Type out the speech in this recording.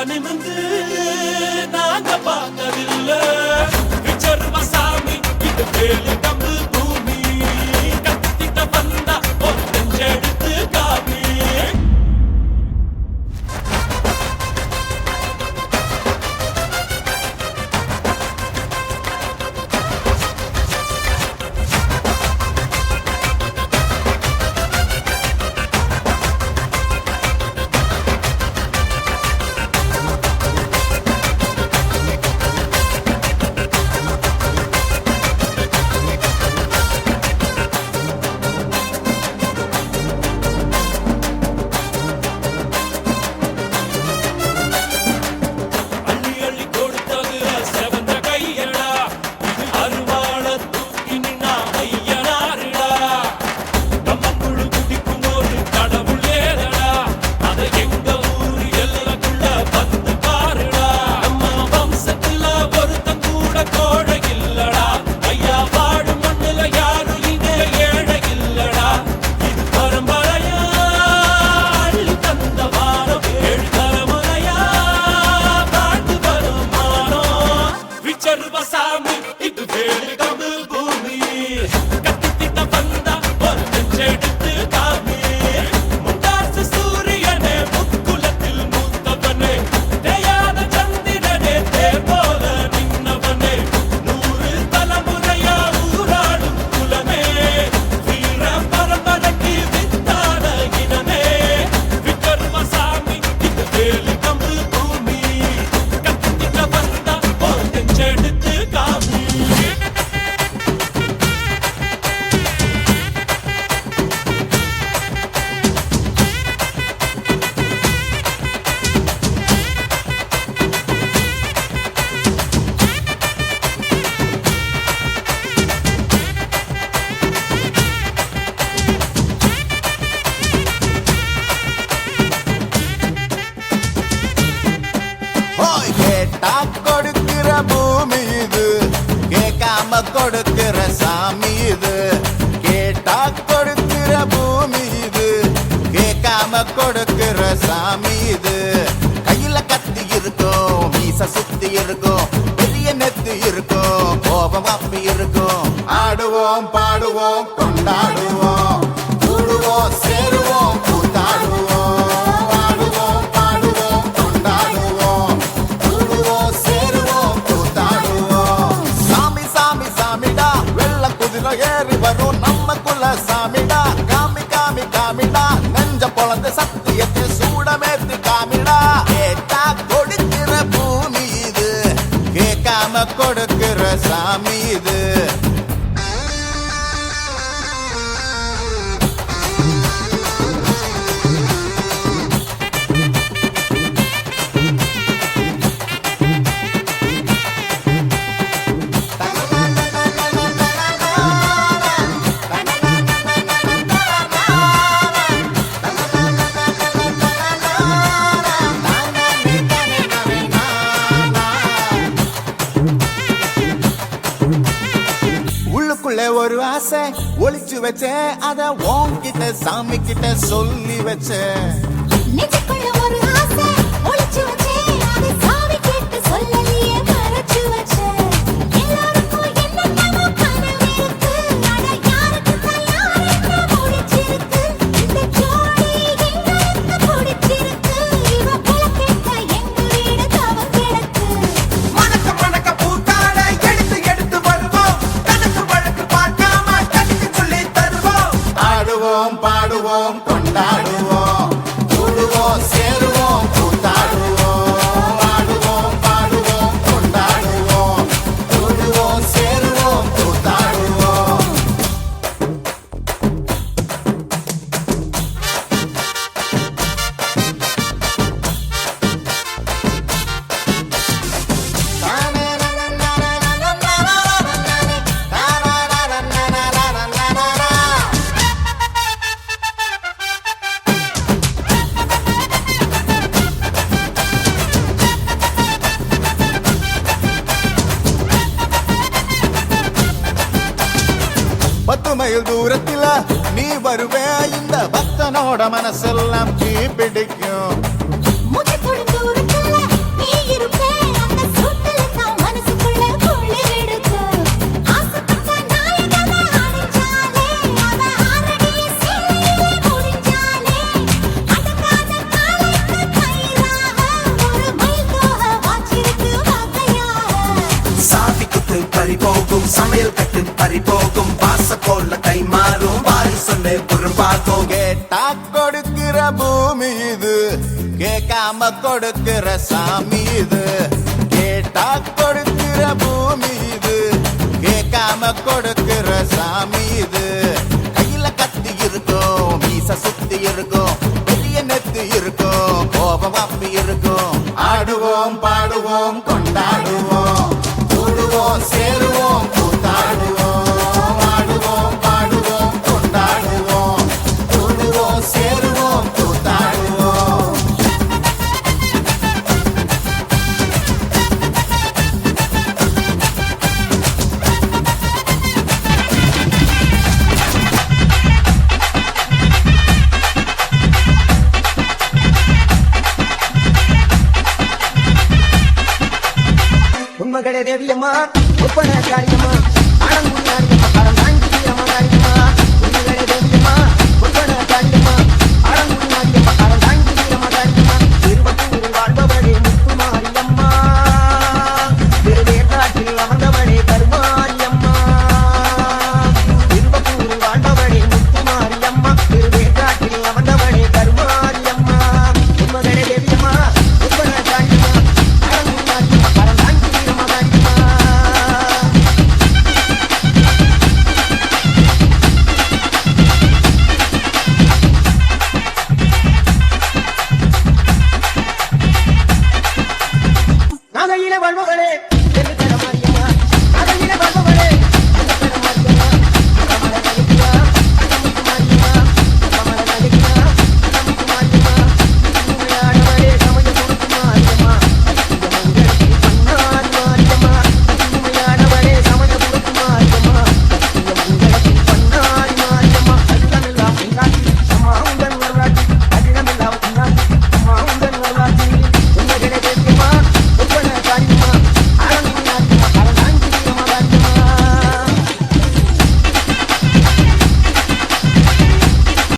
நிமிந்து நாங்க பார்த்ததில்லை. விச்சர்வசாமி இது வேலு கம்பு பூமி, கத்திட்ட வந்தா ஒரு நெஞ்செடுத்து காமி. கொடுக்கிற பூமி இது, கேட்காம கொடுக்கிற சாமி இது. கேட்டா கொடுக்கிற பூமி இது, கேட்காம கொடுக்கிற சாமி இது. கையில கத்தி இருக்கும், மீச சுத்தி இருக்கும், பெரிய நெத்தி இருக்கும், கோபம் அப்பி இருக்கும். ஆடுவோம் பாடுவோம் கொண்டாடுவோம், கூடுவோம் சேருவோம் கூத்தாடுவோம். ஏறி வரும் நம்ம குல சாமிடா, காமி காமி காமிடா, நெஞ்ச பொழந்த சத்தியத்தை சூடமேத்து காமிடா. கேட்டா கொடுக்கிற பூமி இது, கேட்காம கொடுக்கிற சாமி இது. ஒரு ஆசை ஒளிச்சு வச்சேன், அத உன்கிட்ட சாமி கிட்ட சொல்லி வச்சேன். ஒரு ஆசை ஒளிச்சு வச்சேன், அத சாமி கிட்ட சொல்லலையே மறைச்சு வச்சேன். எல்லாருக்கும் என்னென்னமோ கனவு இருக்கு, அட யாருக்கு தயார் என்ன முடிச்சிருக்கு. இந்த ஜோடி எங்களுக்கு பிடிச்சிருக்கு, இவ போல கேட்க எங்க வீடு தவம் கிடக்கு. மணக்க மணக்க பூத்தாட எடுத்து எடுத்து வருவோம், கணக்கு வழக்கு பார்க்காம கணக்கு சொல்லி தருவோம். ஆடுவோம் பாடுவோம் கொண்டாடுவோம், கூடுவோம் சேருவோம் கூத்தாடுவோம். ஆடுவோம் பாடுவோம் கொண்டாடுவோம், கூடுவோம் சேருவோம் கூத்தாடுவோம். மைல் தூரத்தில நீ வருவே, இந்த பக்தனோட மனசெல்லாம் தீ பிடிக்கும். முகத்தோட தூரத்துல போல கை மாறும் வாரி சொல்லு பொறுப்பாகும். கேட்டா கொடுக்கிற பூமி இது, கேட்காம கொடுக்கிற சாமி இது. கேட்டா கொடுக்கிற பூமி இது, கேட்காம கொடுக்கிற சாமி இது. கையில கத்தி இருக்கும், மீச சுத்தி இருக்கும், பெரிய நெத்து இருக்கும், கோபம் அப்பி இருக்கும். ஆடுவோம் பாடுவோம் கொண்டாடுவோம், கூடுவோம் சேருவோம் கூத்தாடுவோம். ஆடுவோம் பாடுவோம் கொண்டாடுவோம், கூடுவோம் சேருவோம் கூத்தாடுவோம். உண்மகளே தேவியம்மா ஒப்பன காரியம்மா ஆனங்குடி